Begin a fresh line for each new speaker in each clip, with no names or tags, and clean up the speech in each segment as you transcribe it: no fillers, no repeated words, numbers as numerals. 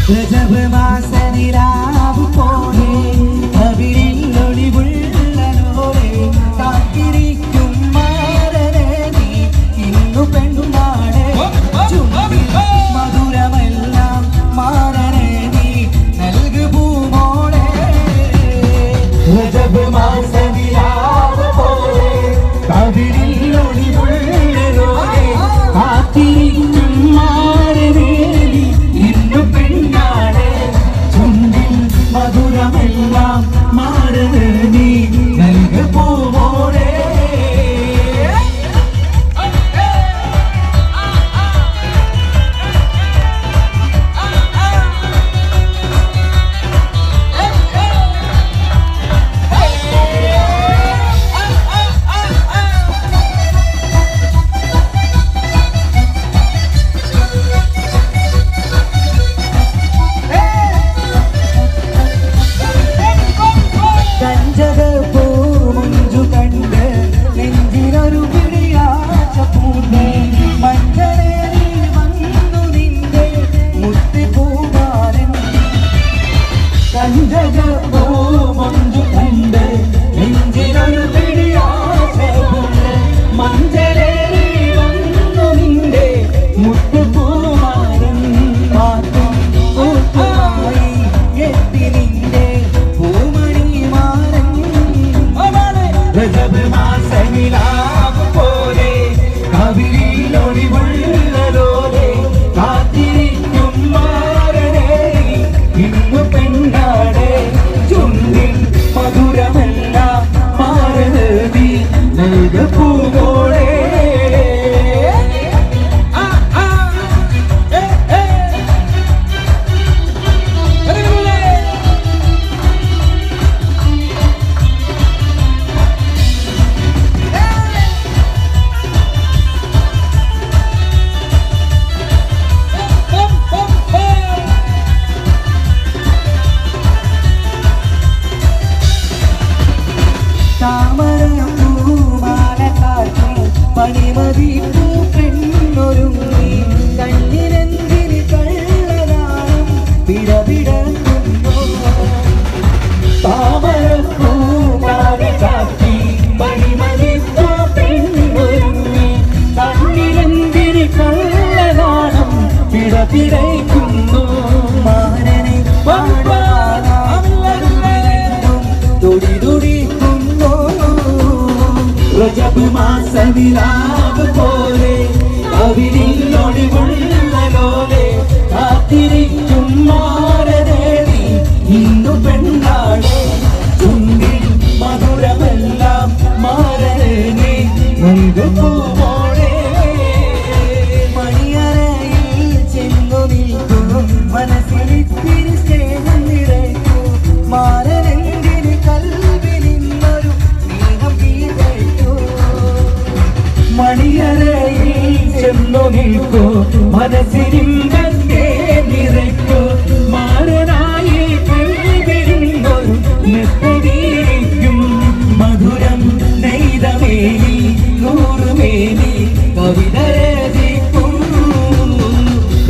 രജബ് മാസനിലാവ് പോലെ കവിളിൽ ഒളിവുള്ളോരെ കാത്തിരിക്കും മാരനെ നീ ഇന്നു പെണ്ണാണ് ചുണ്ടിൽ മധുരമെല്ലാം മാരനെ നീ നൽകു പൂമോളെ രജബ് മാസനിലാവ് പോലെ കവിളിൽ ഒളിവുള്ളോരെ കാത്തിരിക്കും മാരനെ നീ ഇന്നു പെണ്ണാണ് ചുണ്ടിൽ മധുരമെല്ലാം മാരനെ നീ നൽകു പൂമോളെ രജബ് മാസനിലാവ് പോലെ കവിളിൽ ഒളിവുള്ളോരെ കാത്തിരിക്കും മാരനെ നീ ഇന്നു പെണ്ണാണ് ചുണ്ടിൽ മധുരമെല്ലാം മാരനെ നീ നൽകു പൂമോളെ മണിയറയിൽ ചെന്നു നിൽക്കും മനസ്സിലിത്തിരി സ്നേഹം നിറയ്ക്കൂ മാരനെന്തിന് കൽവിൽ നിന്നൊരു സ്നേഹം വീഴൂ മണിയറയിൽ ചെന്നു നിൽക്കൂ മനസ്സിലിമ്പത്തെ നിറയ്ക്കൂ മാരനായി കൽവിൽ നിന്നൊരു നെത്തടിയിരിക്കും മധുരം നെയ്തമേനി നൂറുമേനി കവിത രചിക്കും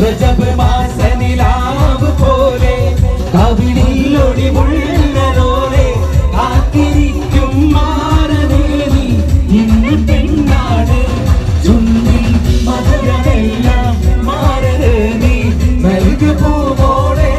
രജബ് മാസനിലാവ് പോലെ കവിളിൽ ഒളിവുള്ളോരെ കാത്തിരിക്കും മാരനെ നീ ഇന്ന് പെണ്ണാണ് ചുണ്ടിൽ മധുരമെല്ലാം മാരനെ നീ നൽകു പൂമോളെ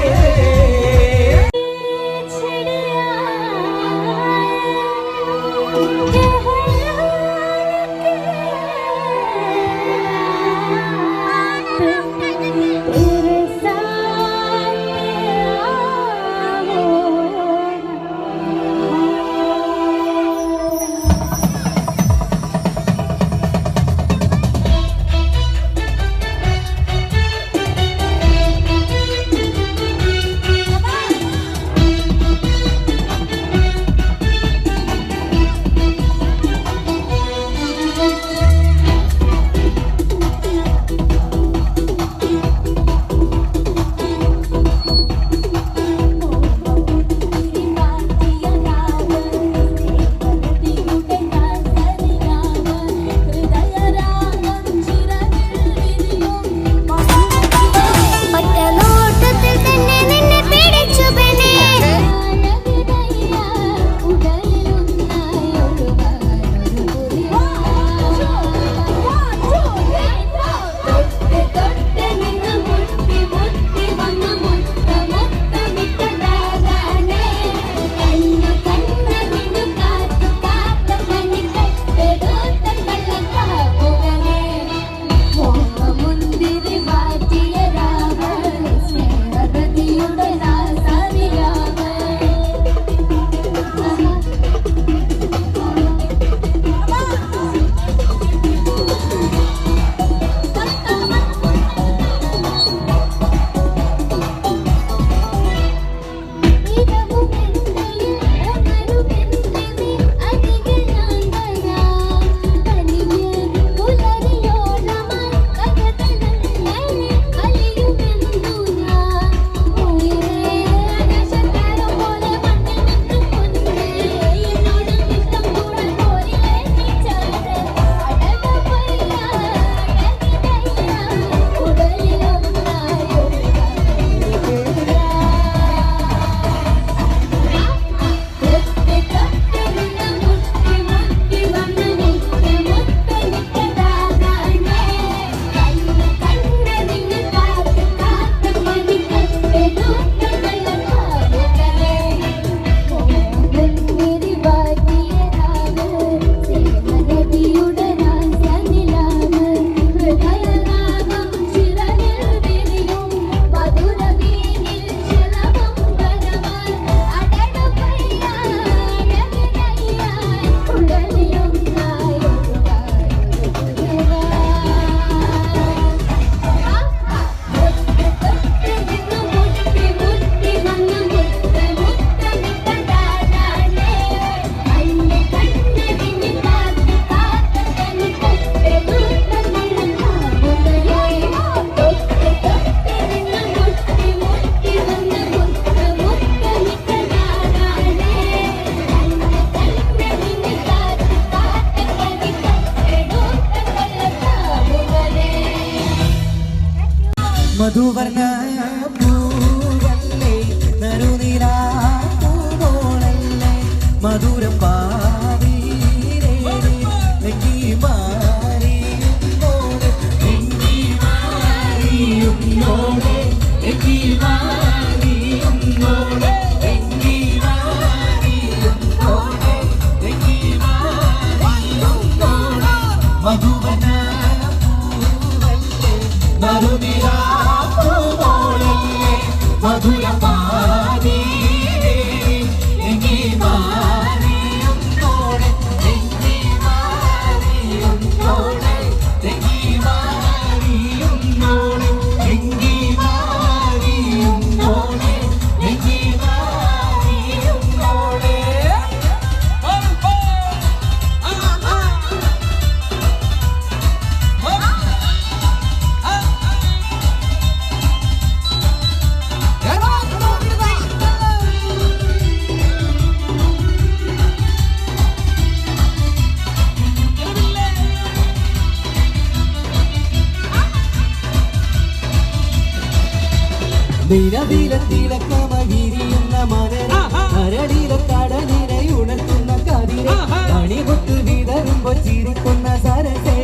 തിളക്കമകിരിയുന്ന മലര കരടിലെ കടലിനെ ഉണർത്തുന്ന കതിരെ കണിമുത്ത് വിതറുമ്പോ ചിരിക്കുന്ന സരസേ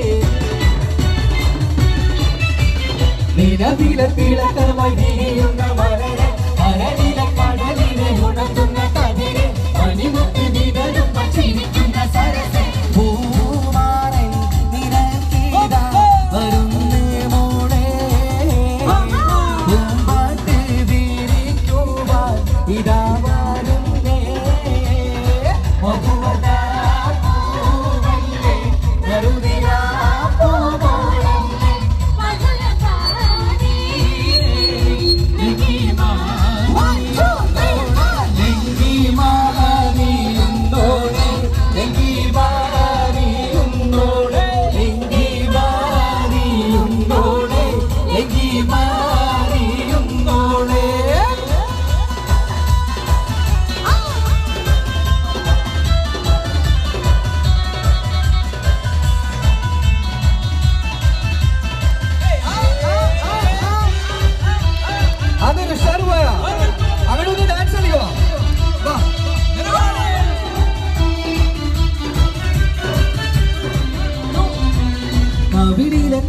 നിലവിലെ തിളക്കമകിരിയുന്ന മലര കരടിലെ കടലിനെ ഉണർത്തുന്ന കതിരെ കണിമുത്ത് വിതറുമ്പോ ചിരിക്കുന്ന സരസേ പൂമാരൻ നിനക്കിതാ വരുന്നേ മോളെ ഇതാ വരുന്നേ മധുവദാ പൂവല്ലേ നറുനിലാ പൂവോളല്ലേ മധുരകാരി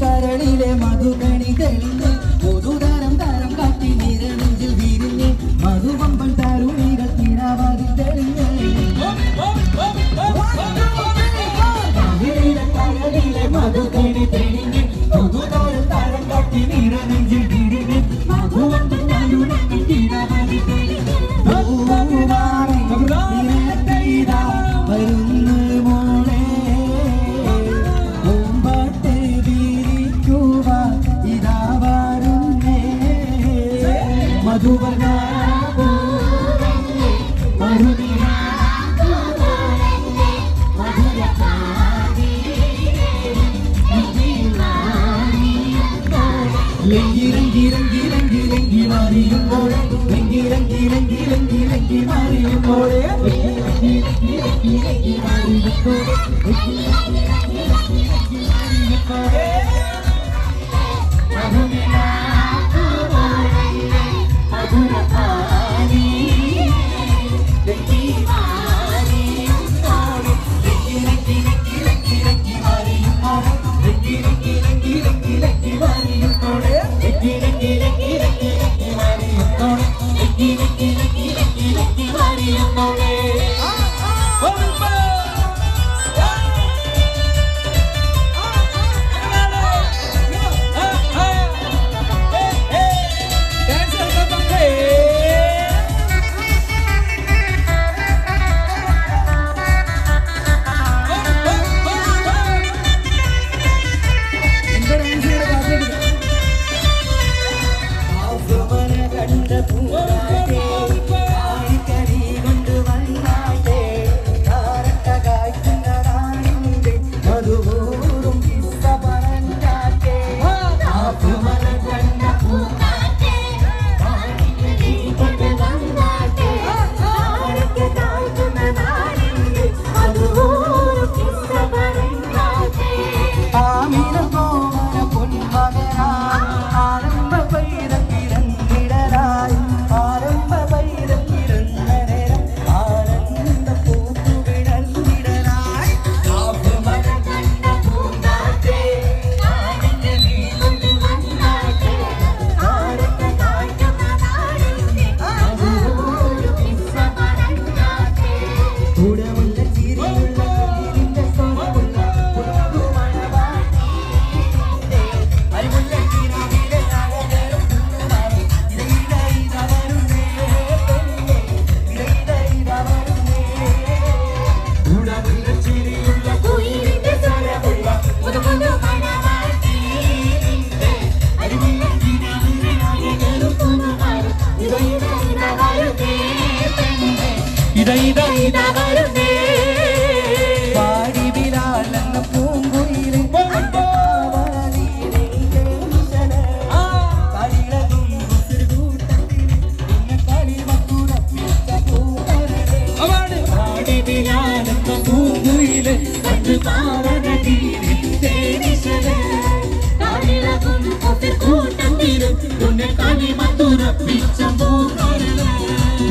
കരളിലെ മധുകണി തെളിഞ്ഞ് പൊതുതരം തരം കാട്ടി നിരനെഞ്ചിൽ വിരിഞ്ഞ് മധുവമ്പൻ തരുണികൾ തിരാവാതി തെളിഞ്ഞ് കരളിലെ മധുകണി തെളിഞ്ഞ് പൊതുതരം തരം കാട്ടി നിരനെഞ്ചിൽ വിരിഞ്ഞ് മധുവമ്പൻ തരുണികൾ തിരാവാതി തെളിഞ്ഞ് വരുന്നു മോളെ മധുവദാ പൂവല്ലേ മധുനിലാ പൂവോളല്ലേ മധുരകാരി ലങ്കി ലങ്കി ലങ്കി ലങ്കി ലങ്കി മാറിയുമ്പോഴേ ലങ്കി ലങ്കി ലങ്കി ലങ്കി ലങ്കി മാറിയുമ്പോഴേ ലങ്കി ലങ്കി ലങ്കി ലങ്കി മാറിയുമ്പോഴേ ലങ്കി ലങ്കി ലങ്കി ലങ്കി ലങ്കി മാറിയുമ്പോഴേ മധുനിലാ പൂവോളല്ലേ മധുരകാരി ലങ്കി മാറിയുമ്പോഴേ ലങ്കി ലങ്കി ലങ്കി ലങ്കി ലങ്കി മാറിയുമ്പോഴേ ലങ്കി ലങ്കി ലങ്കി ലങ്കി ലങ്കി മാറിയുമ്പോഴേ ലങ്കി ലങ്കി ലങ്കി ലങ്കി ലങ്കി മാറിയുമ്പോഴേ ലങ്കി ലങ്കി ലങ്കി ലങ്കി ലങ്കി മാറിയുമ്പോഴേ
ഇതാ ഇതാ ഇതാ വരുന്നേ
പാടി ബിലാലെന്ന പൂങ്കുയിലെ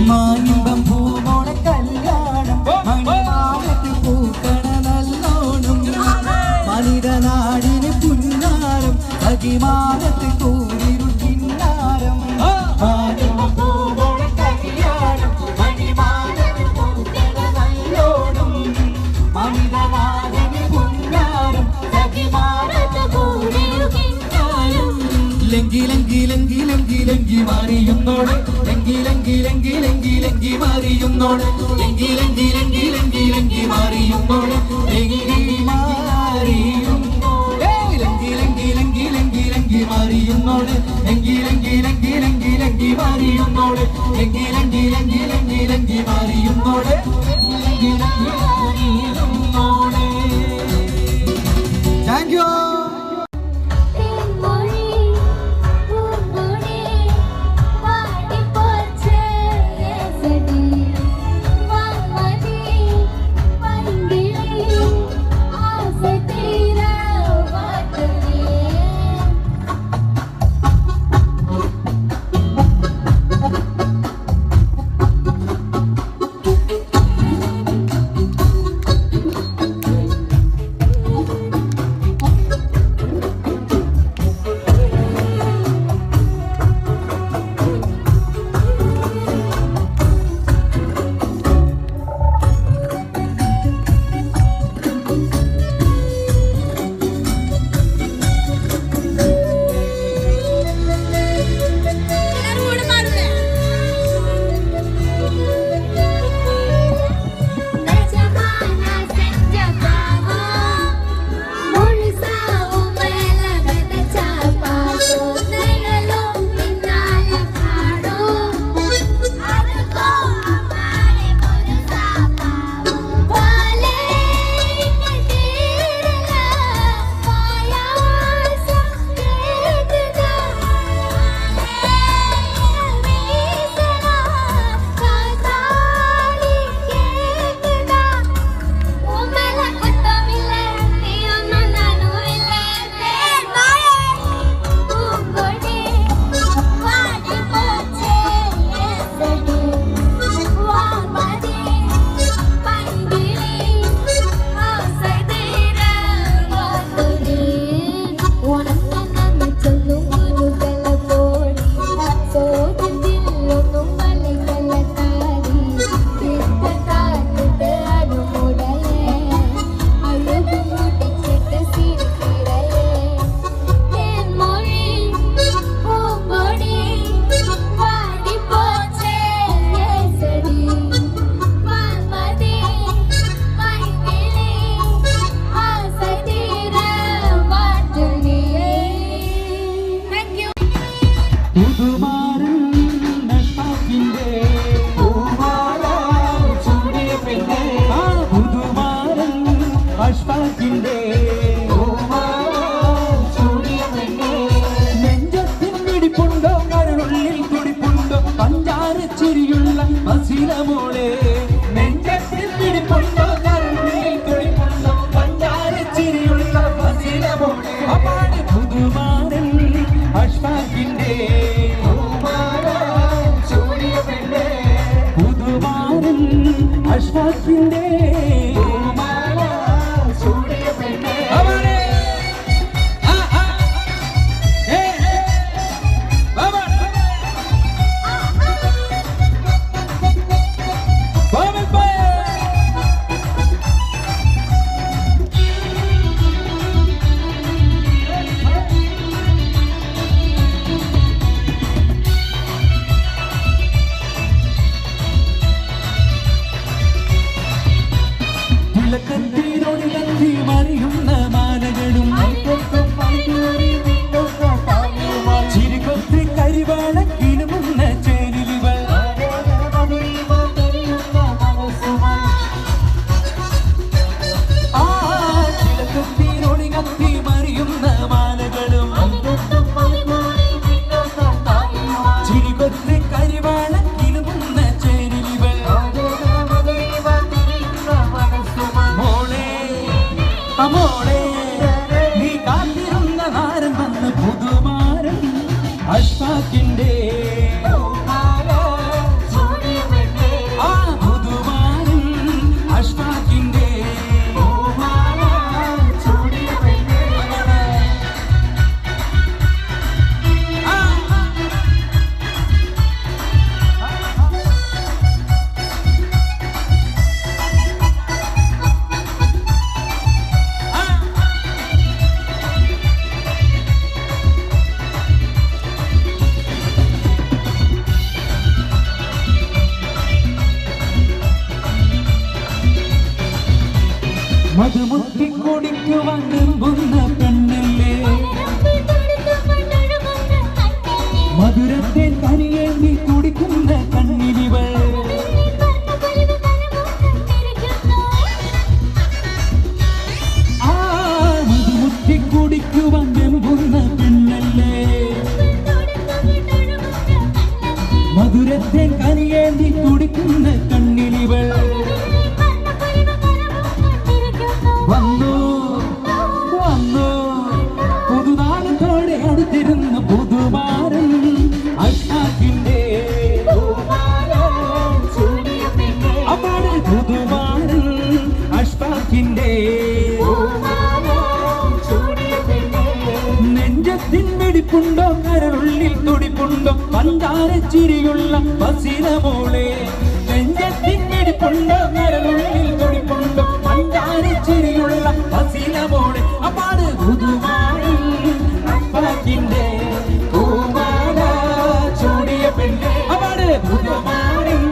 മാനിമ്പം പൂമോളെ കല്യാണം മണിമാലത്ത് പൂക്കണ നല്ലോണം മനിതനാടിന് പുന്നാരം അജിമാനത്ത് കൂരിരുൾ കിന്നാരം മാനിമ്പം പൂമോളെ കല്യാണം മണിമാലത്ത് പൂക്കണ നല്ലോണം മനിതനാടിന് പുന്നാരം അജിമാനത്ത് കൂരിരുൾ കിന്നാരം ലങ്കി ലങ്കി ലങ്കി ലങ്കി ലങ്കി മാറിയുന്നോടെ ലങ്കി ലങ്കി ലങ്കി ലങ്കി ലങ്കി മാറിയുന്നോടെ ലങ്കി ലങ്കി ലങ്കി ലങ്കി ലങ്കി മാറിയുന്നോടെ ലങ്കി മാറിയുന്നോടെ ലങ്കി ലങ്കി ലങ്കി ലങ്കി ലങ്കി മാറിയുന്നോടെ ലങ്കി ലങ്കി ലങ്കി ലങ്കി ലങ്കി മാറിയുന്നോടെ ലങ്കി ലങ്കി ലങ്കി ലങ്കി ലങ്കി മാറിയുന്നോടെ ലങ്കി ലങ്കി മാറിയുന്നോടെ. Thank you. മധുരത്തെ കനിയേന്തി തുടിക്കുന്ന കണ്ണിലിവൾ വന്നു വന്നു പുതുനാളത്തോടെ അടുത്തിരുന്ന പുതുമാരൻ അഷ്ടാക്കിന്റെ അപ്പാട് പുതുമാരൻ അഷ്ടാക്കിന്റെ നെഞ്ചത്തിൻ വെടിപ്പുണ്ടോ കരളുള്ളിൽ തുടിപ്പുണ്ടോ പഞ്ചാരച്ചിരിയുള്ള ബസിരമോളെ നെഞ്ചത്തിൻ വെടിപ്പുണ്ടോ കരളുള്ളിൽ തുടിപ്പുണ്ടോ പഞ്ചാരച്ചിരിയുള്ള ബസിരമോളെ അപ്പാട് പുതുമാരൻ അഷ്ടാക്കിന്റെ പൂമാല ചൂടിയ പെണ്ണെ അപ്പാട് പുതുമാരൻ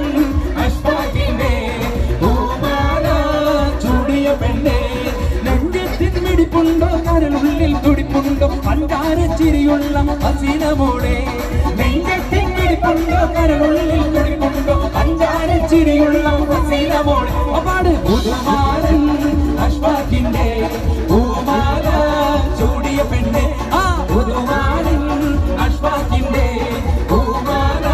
അഷ്ടാക്കിന്റെ പൂമാല ചൂടിയ പെണ്ണെ നെഞ്ചത്തിൻ വെടിപ്പുണ്ടോ കരളുള്ളിൽ തുടിപ്പുണ്ടോ പഞ്ചാരച്ചിരിയുള്ള ഹസീനമോളെ നെഞ്ചത്തിൻ വെടിപ്പുണ്ടോ കരളുള്ളിൽ തുടിപ്പുണ്ടോ പഞ്ചാരച്ചിരിയുള്ള ഹസീനമോളെ അപ്പാട് പുതുമാരൻ അഷ്ഫാഖിന്റെ പൂമാല ചൂടിയ പെണ്ണെ ആ പുതുമാരൻ അഷ്ഫാഖിന്റെ പൂമാല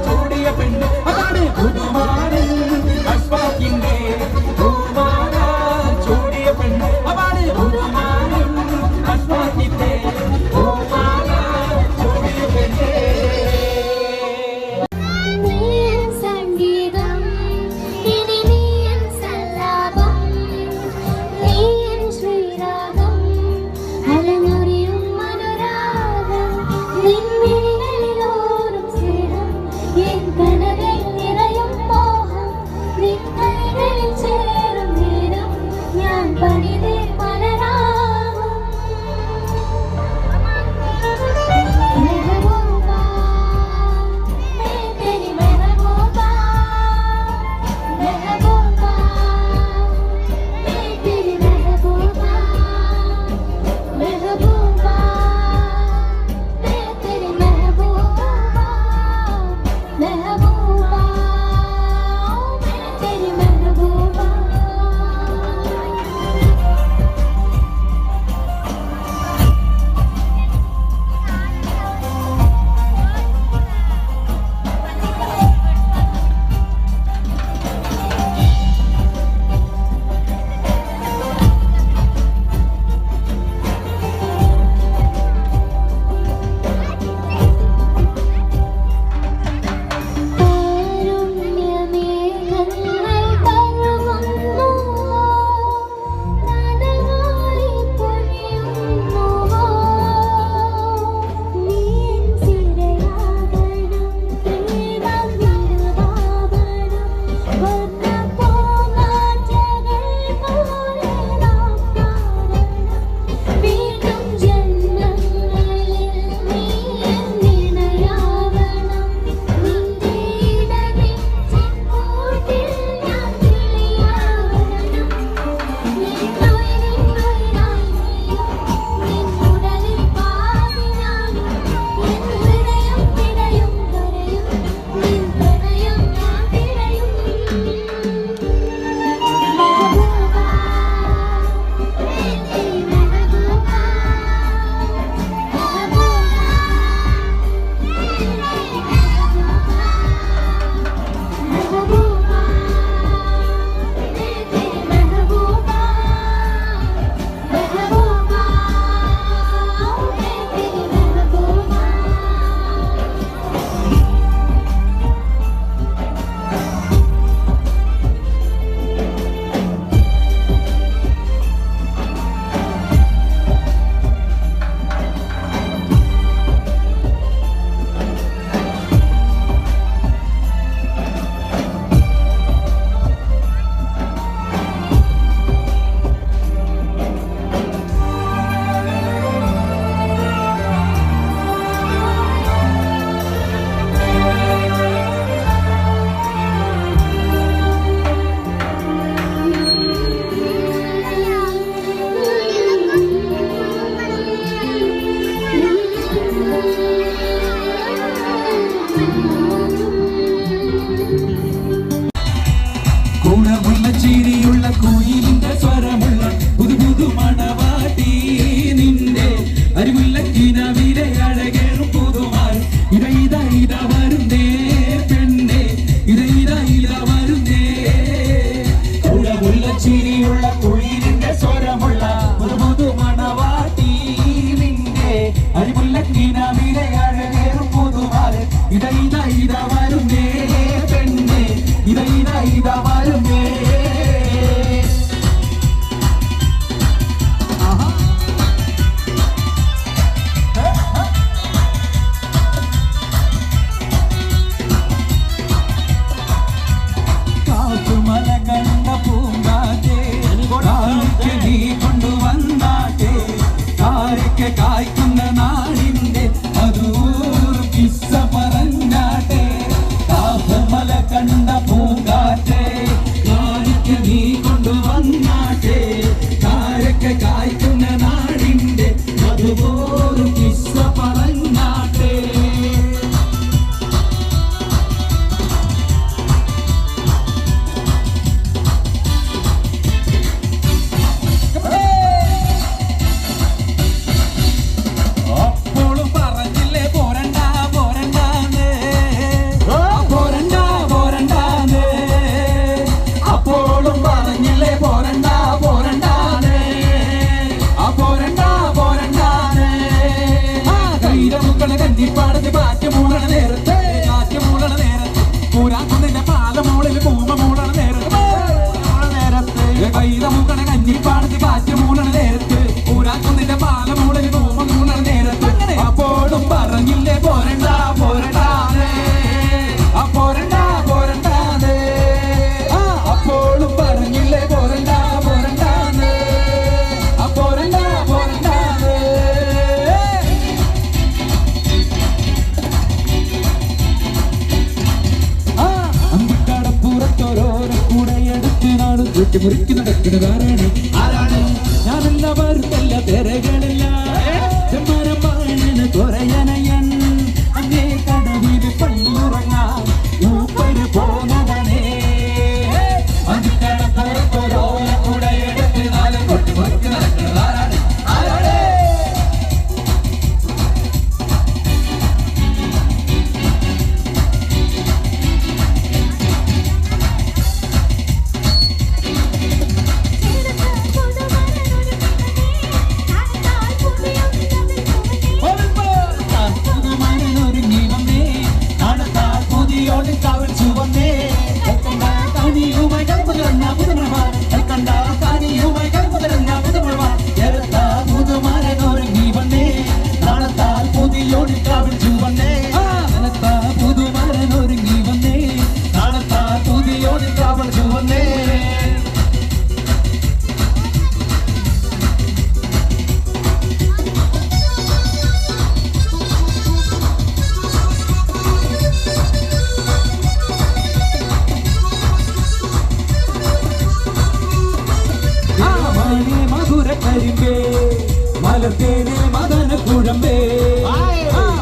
ചൂടിയ പെണ്ണെ അപ്പാട് പുതുമാരൻ അഷ്ഫാഖിന്റെ പൂമാല ചൂടിയ പെണ്ണെ അപ്പാട് പുതുമാരൻ അഷ്ഫാഖിന്റെ പൂമാല ചൂടിയ പെണ്ണെ
സംഗീതം ഇനി നീൻ സല്ലാപം നീൻ ശ്രീരാഗം അലനൊരിയും അനുരാഗം നിൻമിഴികളിലോരും സ്നേഹം എൻ കനവിൽ നിറയും മോഹം നിൻ കൈകളിൽ ചേരും നേരം ഞാൻ പണിതേ മലരാകും മെഹബൂബാ मैं तेरी महबूबा महबूबा मैं तेरी महबूबा महबूबा मैं तेरी महबूबा महबूबा
വെട്ടിമുറുക്കി നടക്കുന്നതാരാണ് ആരാണ് ഞാനെല്ലാവർക്കല്ല തിരകളില്ല ചെമ്മാനം പാണിന് കുറയനയൻ അങ്ങേ കടവിൽ പള്ളുറങ്ങാൻ ഊപ്പര് പോന്നവനേ അഞ്ചിക്കടപ്പുറത്തൊരോല കൂടെയെടുത്ത് നാല് വെട്ടിമുറുക്കി നടക്കുന്നതാരാണ് ആരാണ് മലർത്തേനെ മദന കുഴമ്പേ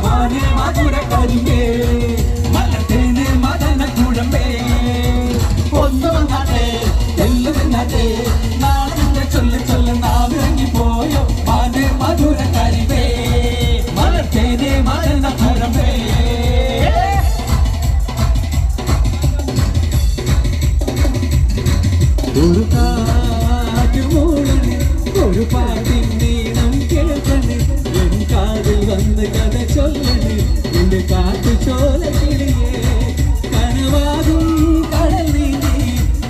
മാനെ മധുര കരിമ്പേ മലർത്തേനെ മദന കുഴമ്പേ ഒന്നു വന്നാട്ടെ എല്ലു നിന്നാട്ടെ നാളെ ചൊല്ല് ചൊല്ല് നാവിറങ്ങി പോയോ മാനെ മധുര കരിമ്പേ മലർത്തേനെ മദന കുഴമ്പേ ഒരു കാറ്റുമൂളന് ഒരു പാട്ടിൻ നീണം കേൾക്കണ് എൻ കാതിൽ വന്ന് കഥ ചൊല്ലണ് എന്റെ കാറ്റു ചോല കിളിയേ കനവാകും കടൽ നീന്തി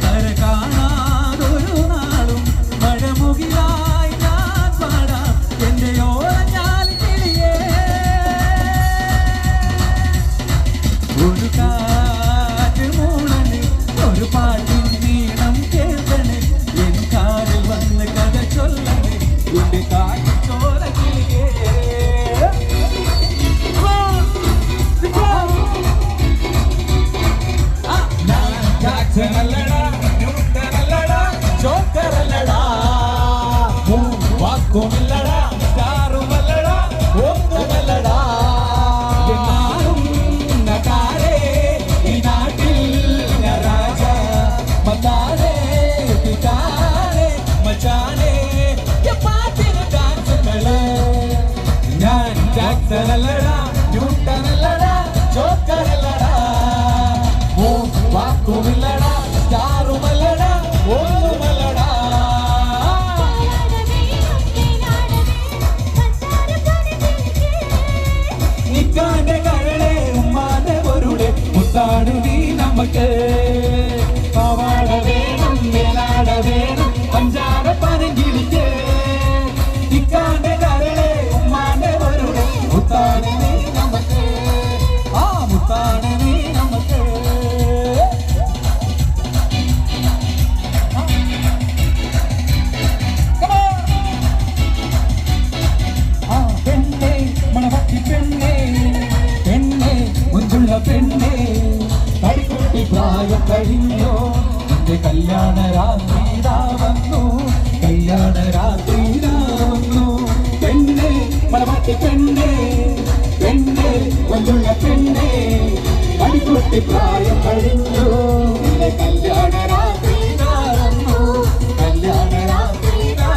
കര കാണാതൊരു നാളും മഴമുകിലായി ഞാൻ പാടാം എന്റെ ഓളഞ്ഞാൽ കിളിയേ ഒരു കാറ്റ് മൂളന് ഒരു പാട്ടിൻ നീണം കേൾക്കണ് എൻ കാതിൽ വന്ന് കഥ ചൊല്ലണ് എന്റെ കാറ്റു ചോല കിളിയേ ജാക്സനല്ലടാ ന്യൂട്ടനല്ലടാ ജോക്കറല്ലടാ വാക്കുമില്ലടാ സ്റ്റാറുമല്ലടാ ഒന്നുമല്ലടാ എന്നാലും നട്ടാരേ ഈ നാട്ടിൽ രാജ മത്താരേ പിതാരേ മച്ചാനേ പാട്ടിന് ഡാൻസുകള് ഞാൻ ജാക്സനല്ലടാ ന്യൂട്ടനല്ലടാ ജോക്കറല്ലടാ വാക്കുമില്ലടാ സ്റ്റാറുമല്ലടാ ഒന്നുമല്ലടാ നിക്കാന്റെ കരളെ ഉമ്മാന്റെ പൊരുളെ മുത്താട് നീ നമുക്ക് പാവാട വേണം മേലാട വേണം പഞ്ചാര പനങ്കിളിക്ക് നിക്കാന്റെ കരളെ ഉമ്മാന്റെ പൊരുളെ മുത്താട് നീ നമുക്ക് ആ മുത്താട് നീ നമുക്ക് പെണ്ണേ കളിക്കുട്ടി പ്രായം കഴിഞ്ഞോ എന്റെ കല്യാണ രാത്രിയിലാ വന്നു കല്യാണ രാത്രിയിലാ വന്നു പെണ്ണേ മണവാട്ടി പെണ്ണേ പെണ്ണേ കൊണ്ടുള്ള പെണ്ണേ കളിക്കുട്ടി പ്രായം കഴിഞ്ഞോ എന്റെ കല്യാണ രാത്രിയിലാ വന്നു കല്യാണ രാത്രിയിലാ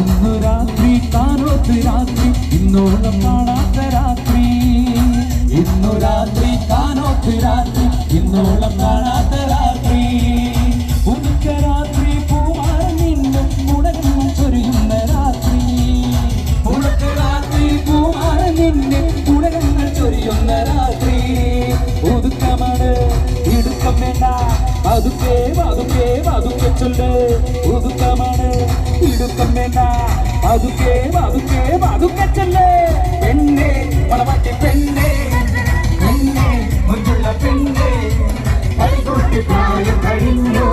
ഇന്നു രാത്രി കാനോത്ത് രാത്രി ഇന്നോളം കാണാത്ത രാത്രി ഇന്നു രാത്രി കാനോത്ത് രാത്രി ഇന്നോളം കാണാത്ത രാത്രി ഉദിച്ച രാത്രി പൂവാൻ നിന്നും ഉണർന്നു ചൊരിയുന്ന രാത്രി ഉണർച്ച രാത്രി പൂവാൻ നിന്നെ ഉണർന്നു ചൊരിയുന്ന രാത്രി ഒതുക്കമാണ് ഇടുക്കം വേണ്ട പതുക്കെ പതുക്കെ പതുക്കെ ചൊല്ല് ഒതുക്കമാണ് ഇടുക്കം വേണ്ട പതുക്കെ പതുക്കെ പതുക്കെ ചൊല്ല് പെണ്ണേ മണവാട്ടി പെണ്ണേ പെണ്ണേ മുഞ്ചുള്ള പെണ്ണേ കളിക്കുട്ടി പ്രായം കഴിഞ്ഞു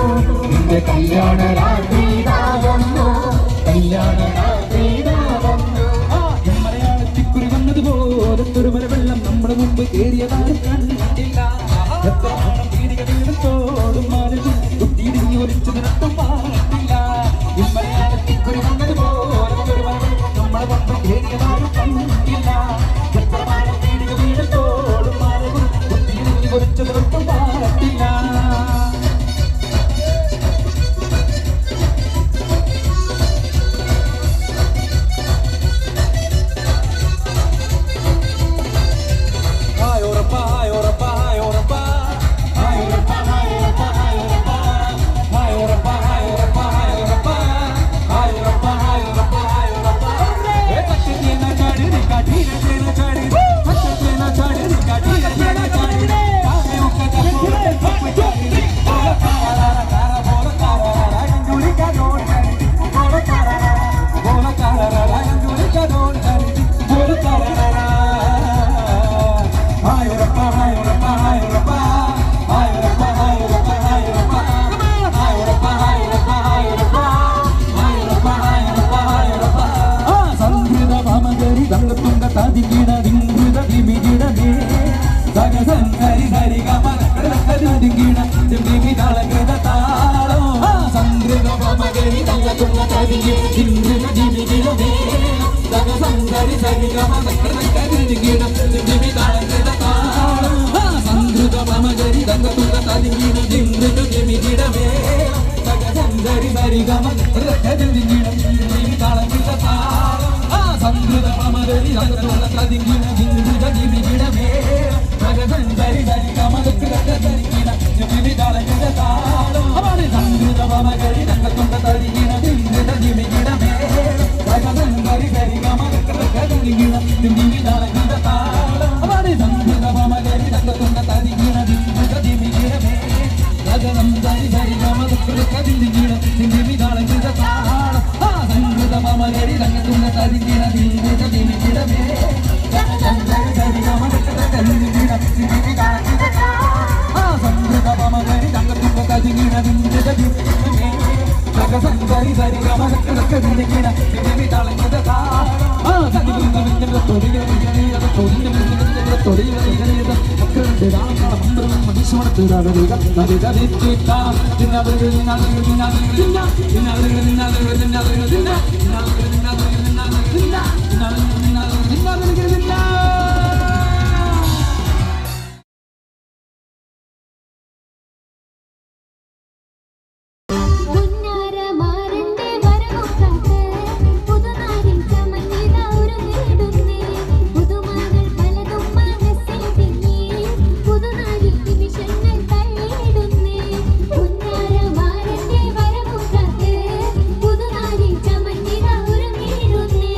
നിന്റെ കല്യാണ രാത്രിയിലാ വന്നു കല്യാണ രാത്രിയിലാ വന്നു മലയാളത്തിക്കുറി വന്നതുപോലെ തുരുമല വെള്ളം നമ്മുടെ മുമ്പ് കേറിയതാരും കണ്ടില്ല എത്ര പീടിക വീടും തോടും മാലതും കുട്ടിയിടിഞ്ഞു ഒലിച്ചത് കുറിച്ചതൊട്ടും പാടില്ല.
പുതുനാരിൽ ചമഞ്ഞിത ഒരുങ്ങിയിടുന്നേ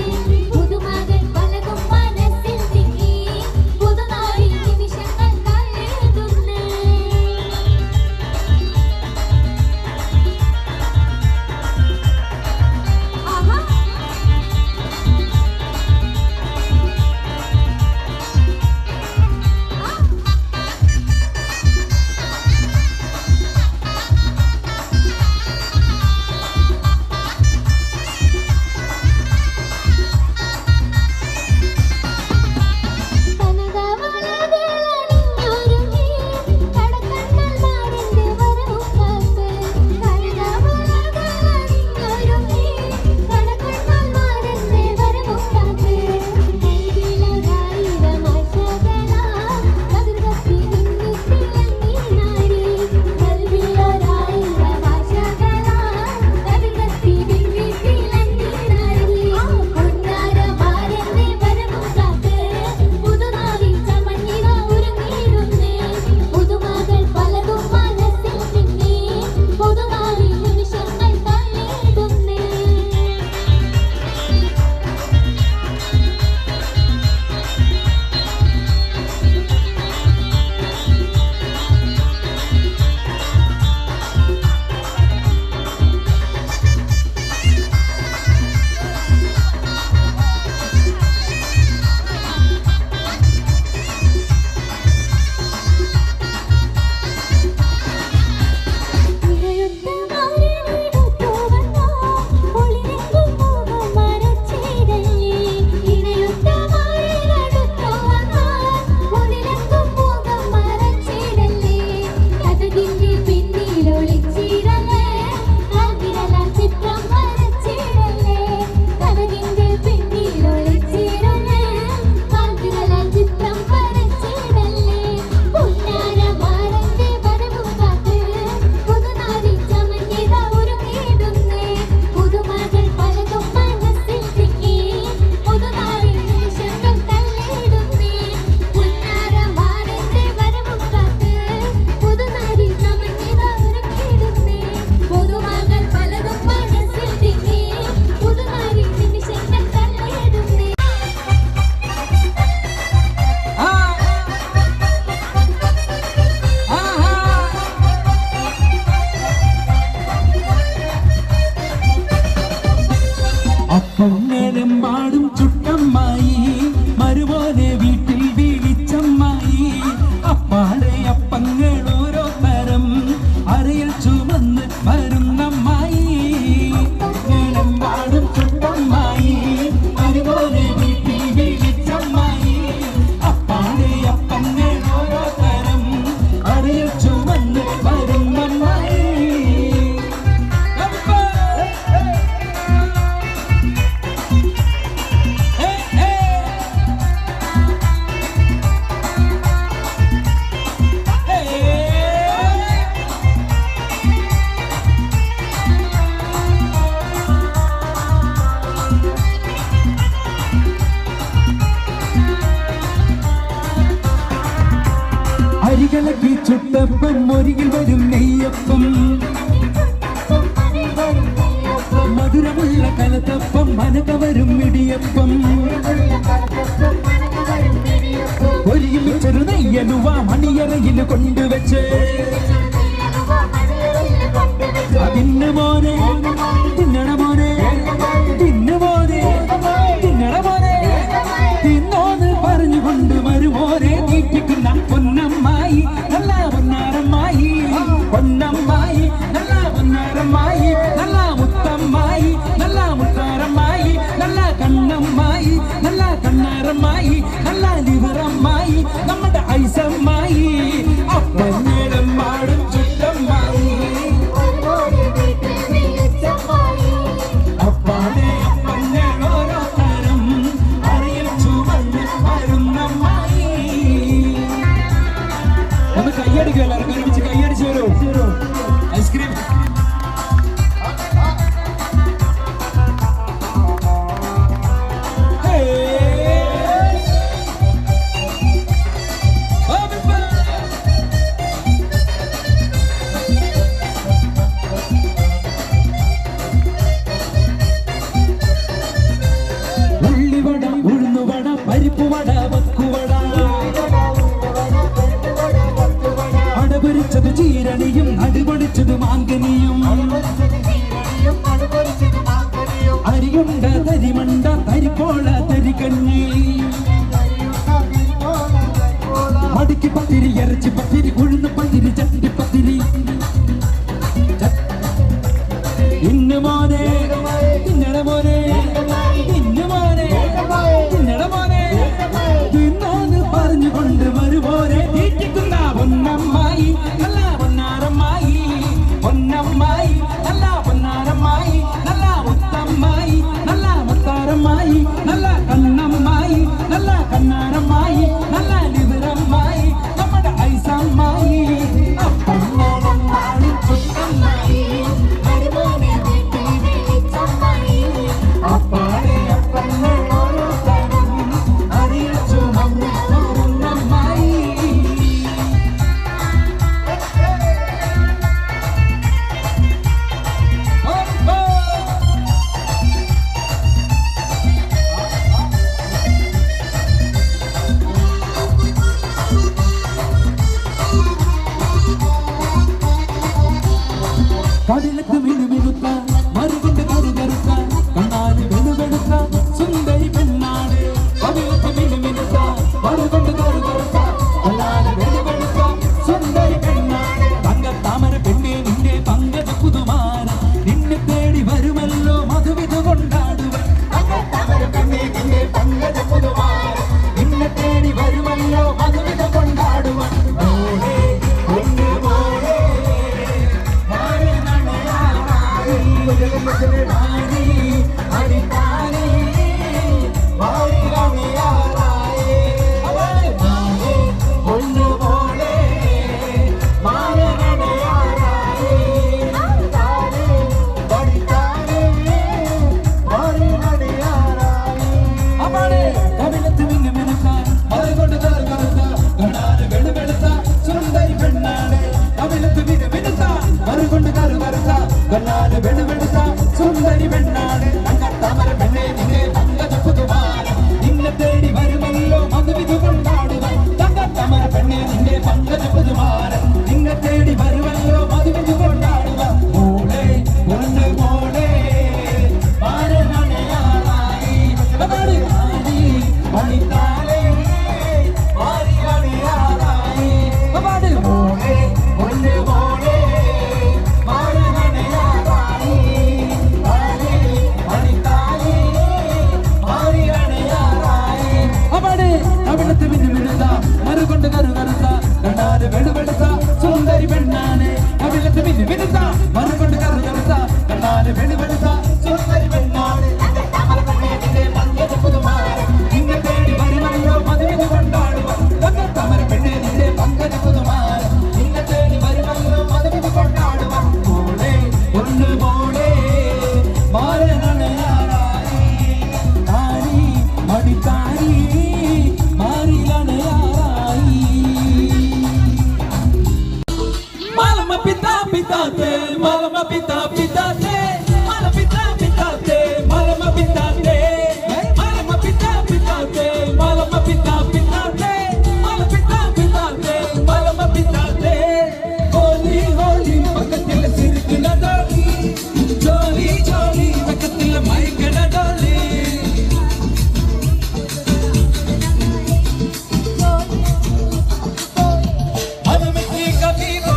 അപ്പങ്ങൾ ഓരോ തരം അരയിൽ ചുമന്ന് വരുന്നമ്മായി പാടും ചുട്ടമ്മായി അതുപോലെ വീട്ടിൽ വിളിച്ചമ്മായി അപ്പാടെ അപ്പങ്ങൾ ഓരോ തരം അരയിൽ ചുമന്ന് വരുന്നമ്മായി അരികളക്കി ചുട്ടപ്പം ഒരികിൽ വരും നെയ്യപ്പം മധുരമുള്ള കലത്തപ്പം മനക വരും ഇടിയപ്പം ഒരികിൽ ചെറു നെയ്യലുവ മണിയറയിൽ കൊണ്ടുവച്ച് തിന്നു മോനെ തിന്നണ മോനെ തിന്നു മോനെ തിന്നണ മോനെ തിന്നോന്ന് പറഞ്ഞുകൊണ്ട് വരുമോനെ തീറ്റിക്കുന്ന പൊന്നമ്മായി നല്ല പൊന്നാരമ്മായി പൊന്നമ്മായി നല്ല പൊന്നാരമ്മായി നല്ല മുത്തമ്മായി നല്ല മുത്താരമ്മായി നല്ല കണ്ണമ്മായി നല്ല കണ്ണാരമ്മായി നല്ല ലിവറമ്മായി നമ്മുടെ ഐസമ്മായി അപ്പഞ്ഞേടം മാടും ചുറ്റമ്മായി അപ്പാടെ അപ്പഞ്ഞേട ഓരോ തരം അറിയിൽ ചുവന്ന് വരുന്നമ്മായി ഒന്ന് കൈയടിക്കും എല്ലാവർക്കും ഒരുമിച്ച് കൈയടിച്ച് വരൂ ഐസ്ക്രീം ഉള്ളിവട ഉഴുന്നുവട പരിപ്പുവട വക്കുവട അടപൊരിച്ചത് ചീരണിയും നടുപൊടിച്ചത് മാങ്കനിയും അരിയുണ്ട തരിമണ്ട തരിപ്പോള തരികഞ്ഞി മടിക്ക് പത്തിരി ഇറച്ചി പത്തിരി ഉഴുന്ന് പത്തിരി ചട്ടിപ്പത്തിരി ഇന്ന് മോനെ തിന്നട മോനെ ഇന്ന് മോനെ തിന്നട മോനെ തിന്നോന്ന് പറഞ്ഞുകൊണ്ട് വരുമോനെ തീറ്റിക്കുന്ന പൊന്നമ്മായി നല്ല പൊന്നാരമ്മായി പൊന്നമ്മായി നല്ല പൊന്നാരമ്മായി നല്ല മുത്തമ്മായി നല്ല മുത്താരമ്മായി നല്ല കണ്ണമ്മായി നല്ല കണ്ണാരമ്മായി നല്ല ലിവറമ്മായി നമ്മുടെ ഐസമ്മായി അപ്പമ്മ പൊന്നു മോളെ മാറിയണയാറായി താലി മണിത്താലി മാറിയണയാറായി അവിടെ അവിടുത്തെ മിന്നുമിടുന്ന മറുകൊണ്ട് കറുകറുത്ത കണ്ടാല് വെളുവെളുത്ത സുന്ദരി പെണ്ണാണ് അവിടുത്തെ മിന്നുമിടുന്ന മറുകൊണ്ട് കറുകറുത്ത കണ്ടാല് വെളുവെളുത്ത സുന്ദരി പെണ്ണാണ് Malama pita pita te, malama pita pita te, malama pita te, malama pita pita te, malama pita pita te, malama pita pita te, malama pita te. Holy holy, pakatil sirkna doli, jolly jolly, pakatil maikna doli. Anamiti kabibo.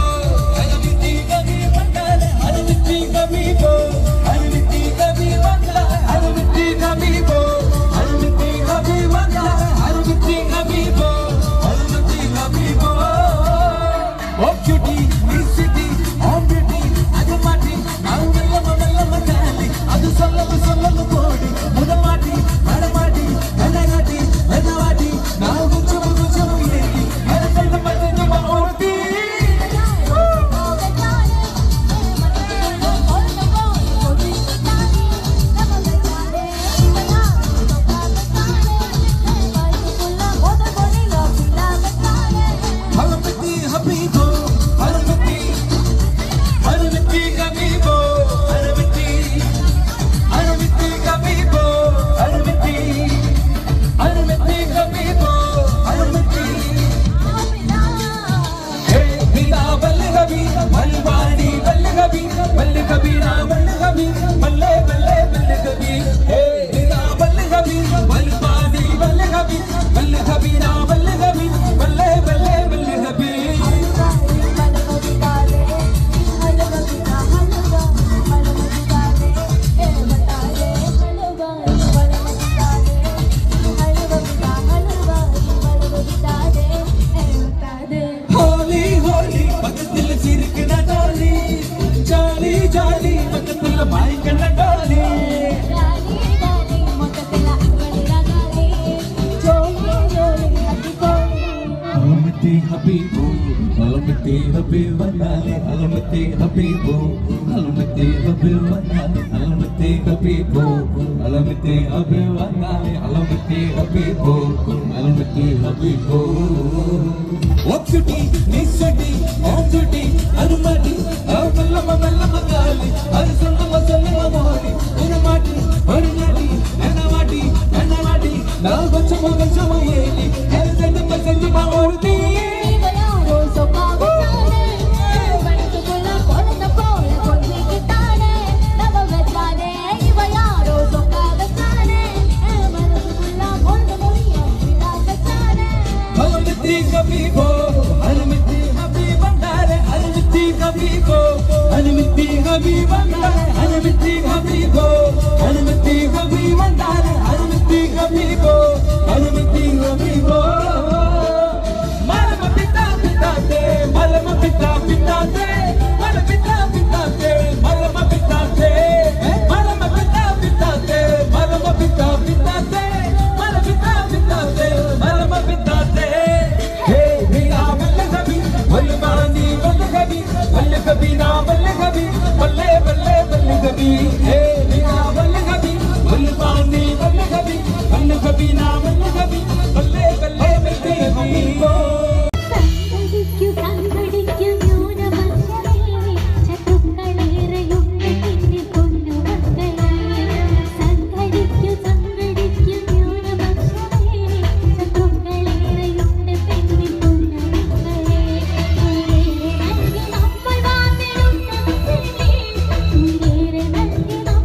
Thank you.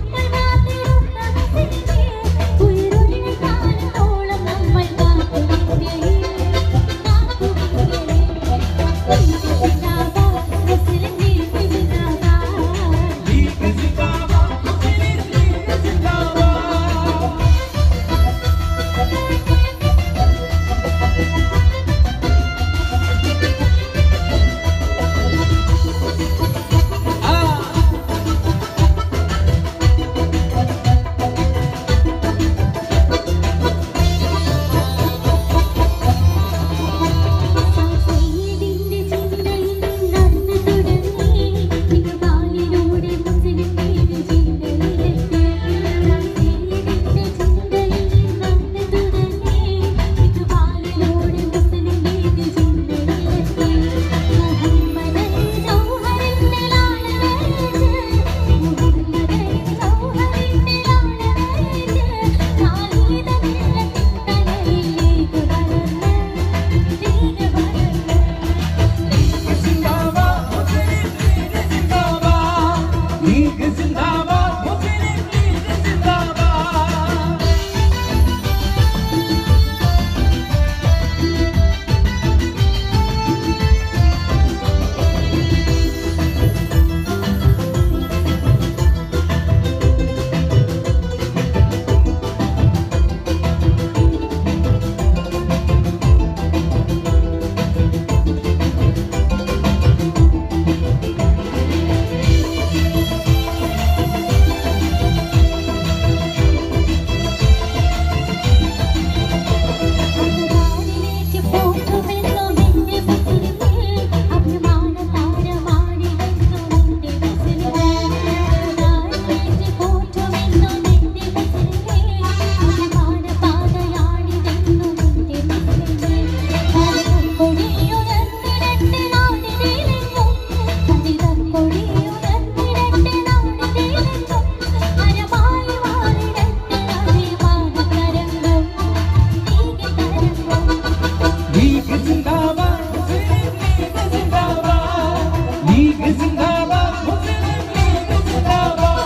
League സിന്ദാബാദ് മുസ്ലിം ലീഗ് സിന്ദാബാദ്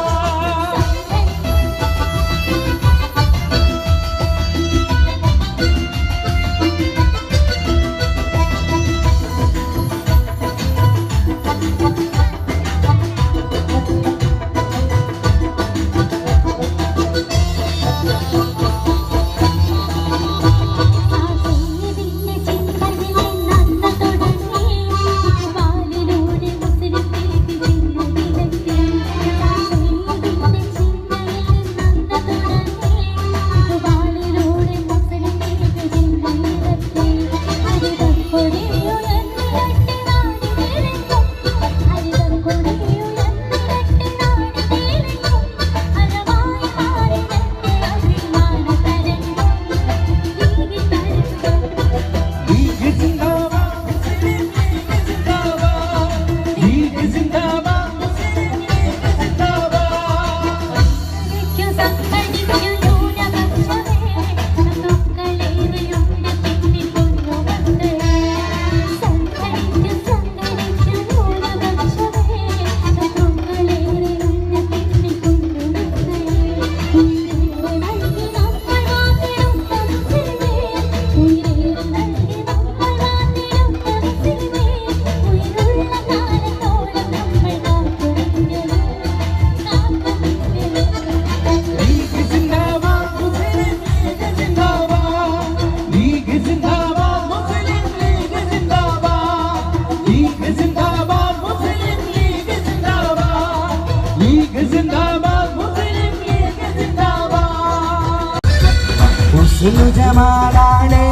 ജമാലാളെ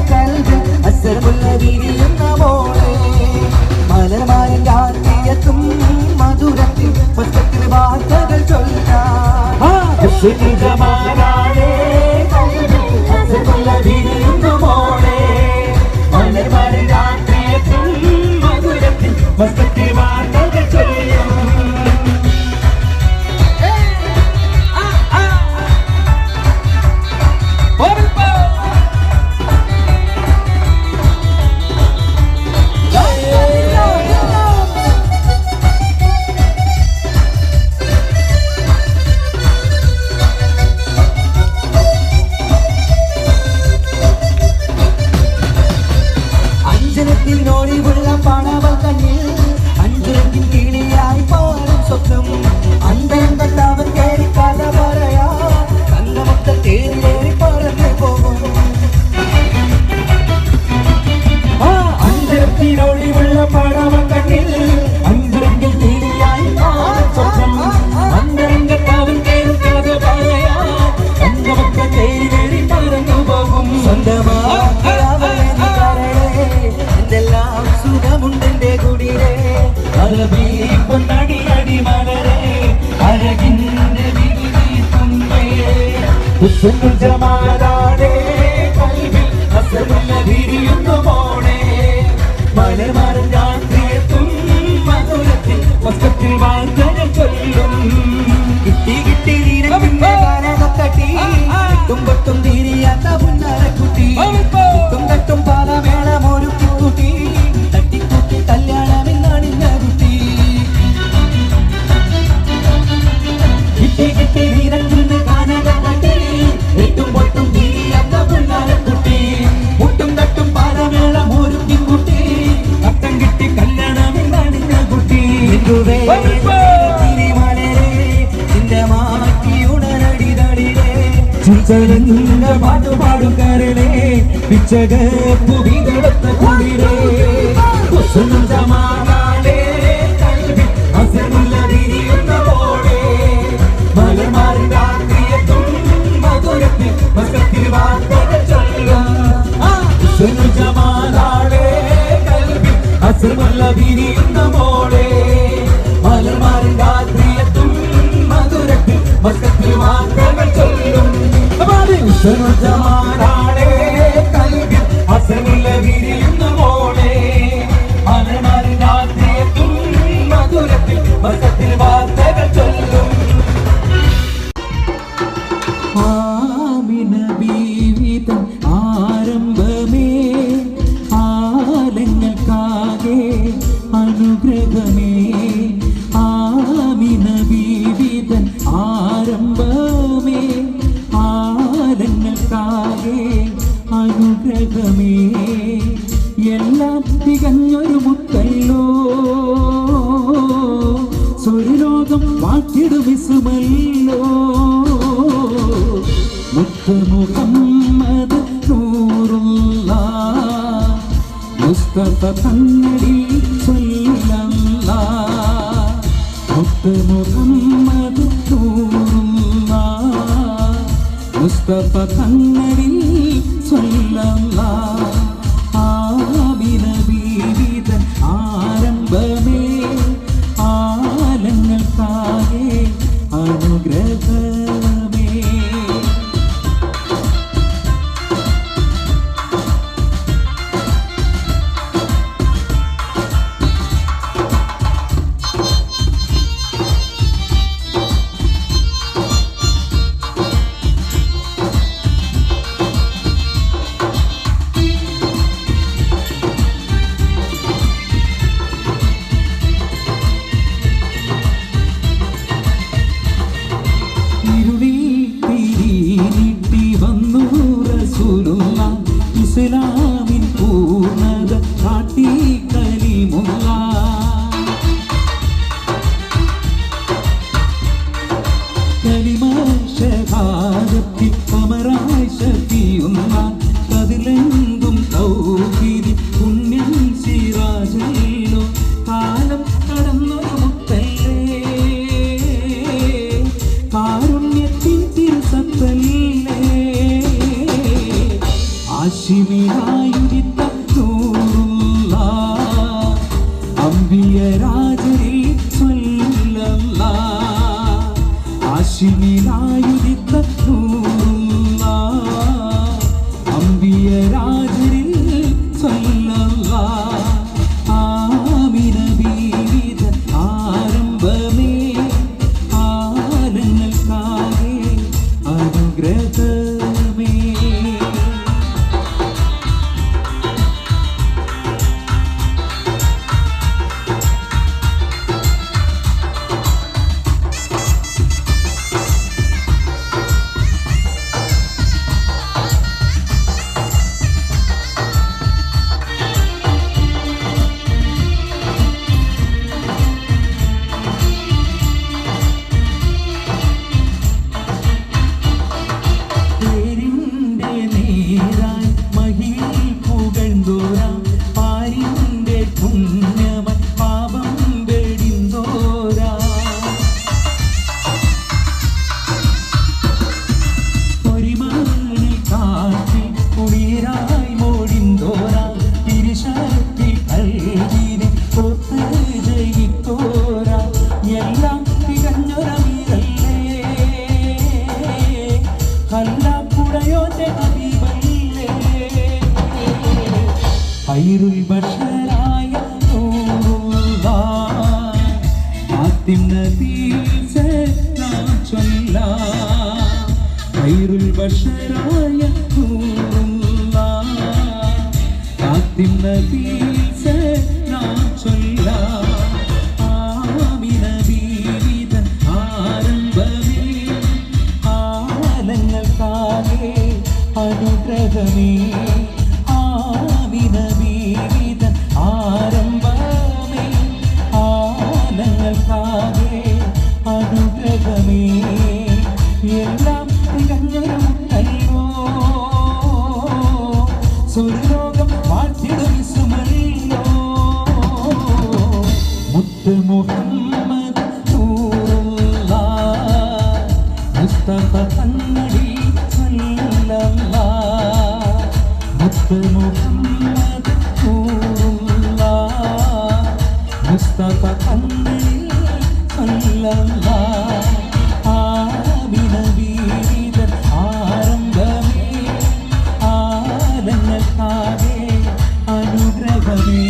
കൽബിൽ അസ്സറുള്ള വിരിയുന്ന മോളെ മലർമാരിൻ രാത്രിയെത്തും മധുരത്തിൽ പുസ്തകത്തിൽ വാർത്തകൾ ചൊല്ലാൻ ജമാലാളെ കൽബിൽ അസ്സറുള്ള വിരിയുന്ന മോളെ മലർമാരിൻ രാത്രിയെത്തും മധുരത്തിൽ പുസ്തകത്തിൽ വാർത്തകൾ ചൊല്ലാൻ ജമാലാളെ കൽബിൽ അസ്സറുള്ള വിരിയുന്ന മോളെ മലർമാരിൻ രാത്രിയെത്തും മധുരത്തിൽ പുസ്തകത്തിൽ വാർത്തകൾ ചൊല്ലും കിട്ടി കിട്ടി തട്ടി തുമ്പട്ടും തീരിയാത്ത പുന്നാരക്കുട്ടി തുമ്പട്ടും പാലമേളം ഒരുക്കി കൂട്ടി തട്ടിക്കൂട്ടി കല്യാണമെന്നാണിന്ന കുട്ടി കിട്ടി കിട്ടി വീരഞ്ചിന്ന് കാനകം തട്ടി എട്ടും പൊട്ടും തീരിയാത്ത പുന്നാരക്കുട്ടി മുട്ടും തട്ടും പാലമേളം ഒരുക്കി കൂട്ടി അത്തം കിട്ടി കല്യാണമെന്നാണിന്ന കുട്ടി പാട്ടുപാടുകാരനെ പിച്ചകപ്പു വിതടത്ത കുളിരേ ജമാലാളെ കൽബിൽ അസ്സറുള്ള വിരിയുന്ന മോളെ മലർമാരിൻ രാത്രിയെത്തും മധുരത്തിൽ പുസ്തകത്തിൽ വാർത്തകൾ ചൊല്ലും ജമാലാളെ കൽബിൽ അസ്സറുള്ള വിരിയുന്ന മോളെ മലർമാരിൻ രാത്രിയെത്തും മധുരത്തിൽ പുസ്തകത്തിൽ വാർത്തകൾ ചൊല്ലും ജമാലാളെ കൽബിൽ അസ്സറുള്ള വിരിയുന്ന മോളെ മലർമാരിൻ രാത്രിയെത്തും മധുരത്തിൽ പുസ്തകത്തിൽ വാർത്തകൾ ചൊല്ലും ആമിന ബീവിതൻ ആരംഭമേ ആലങ്ങൾക്കാകെ അനുഗ്രഹ അനുഗ്രഹമേ ആമിന ബീവിതൻ ആരംഭമേ ആരങ്ങൾക്കാകെ അനുഗ്രഹമേ എല്ലാം തികഞ്ഞൊരു മുത്തല്ലോ സ്വരലോകം വാട്ടിടുമിസുമല്ലോ മുത്ത് മുഹമ്മദ് നൂറുള്ള മുസ്തഫ തന്നടി സ്വല്ലല്ലാഹ് മുത്ത് മുഹമ്മദ് നൂറുള്ള മുസ്തഫ തന്നടി സ്വല്ലല്ലാഹ് ആമിന ബീവിതൻ ആരംഭമേ ആലങ്ങൾക്കാകെ അനുഗ്രഹമേ ഇസ്ലാമിൻ പൂർണ്ണത കാട്ടി കലിമുള്ള കലിമ ഷഹാദത്തിൽ അമറായി ശക്തിയുന്ന കതിലെങ്കും തൗഹീദ് പുണ്യം സിറാജല്ലോ കാലം കടന്നൊരു മുത്തല്ലേ കാരുണ്യത്തിൻ തിരുസത്തല്ലേ ആശിമിനായുദിത്ത നൂറുല്ലാഹ് അംബിയരാജരിൽ സ്വല്ലല്ലാഹ് ആശിമിനായുദിത്ത നൂറുല്ലാഹ് അംബിയരാജരിൽ സ്വല്ലല്ലാഹ് ആമിന ബീവിതൻ ആരംഭമേ ആലങ്ങൾക്കാകെ അനുഗ്രഹമേ ഖൈറുൽ ബശറായ നൂറുല്ലാഹ് ഫാത്തിമ നബി സലാം ചൊല്ലാഹ് ഖൈറുൽ ബശറായ നൂറുല്ലാഹ് ഫാത്തിമ നബി സലാം ചൊല്ലാഹ് ആമിന ബീവിതൻ ആരംഭമേ ആലങ്ങൾക്കാകെ അനുഗ്രഹമേ ആമിന ബീവിതൻ ആരംഭമേ ആലങ്ങൾക്കാകെ അനുഗ്രഹമേ എല്ലാം തികഞ്ഞൊരു മുത്തല്ലോ സ്വർലോകം വാഴ്ത്തിടുമിസുമല്ലോ മുത്ത് മുഹമ്മദ് നൂറുല്ലാഹ് മുസ്തഫ തന്നടി സ്വല്ലല്ലാഹ് മുത്ത് മുഹമ്മദ് നൂറുല്ലാഹ് മുസ്തഫ തന്നടി സ്വല്ലല്ലാഹ് ആമിന ബീവിതൻ ആരംഭമേ ആലങ്ങൾക്കാകെ അനുഗ്രഹമേ